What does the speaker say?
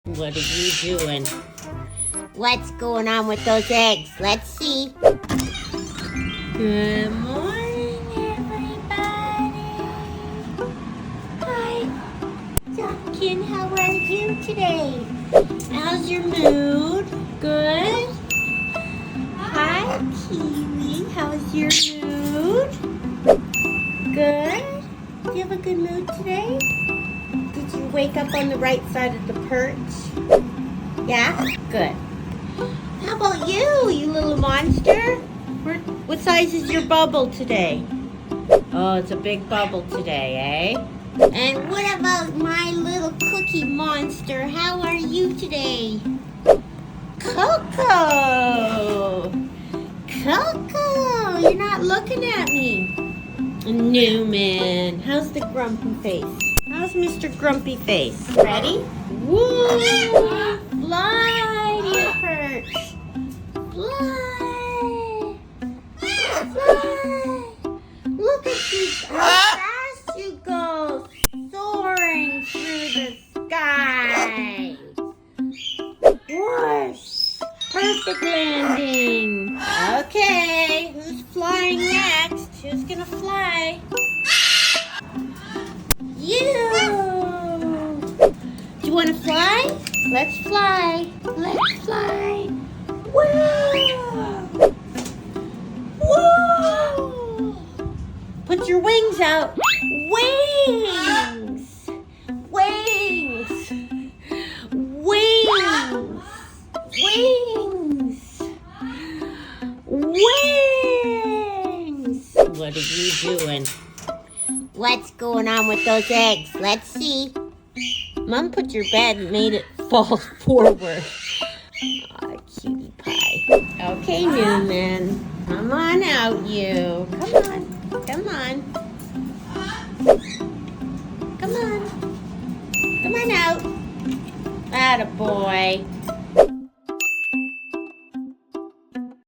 What are you doing? What's going on with those eggs? Let's see. Good morning, everybody. Hi, Duncan. How are you today? How's your mood? Good? Hi, Kiwi. How's your mood? Good? Do you have a good mood today? Did you wake up on the right side of the perch? Yeah? Good. How about you, you little monster? What size is your bubble today? Oh, it's a big bubble today, eh? And what about my little cookie monster? How are you today? Coco! Coco! You're not looking at me. Newman, how's the grumpy face? How's Mr. Grumpy Face? Ready? Woo! Fly, dear perch! Fly! Fly! Look at you, how fast you go! Soaring through the sky! Whoosh! Perfect landing! Okay, who's flying next? Who's gonna fly? You! Do you want to fly? Let's fly. Let's fly. Whoa! Whoa! Put your wings out. Wings! Wings! Wings! Wings! Wings! What are you doing? What's going on with those eggs? Let's see. Mom put your bed and made it fall forward. Aw, cutie pie. Okay, Newman. Come on out, you. Come on. Come on. Come on. Come on out. Attaboy.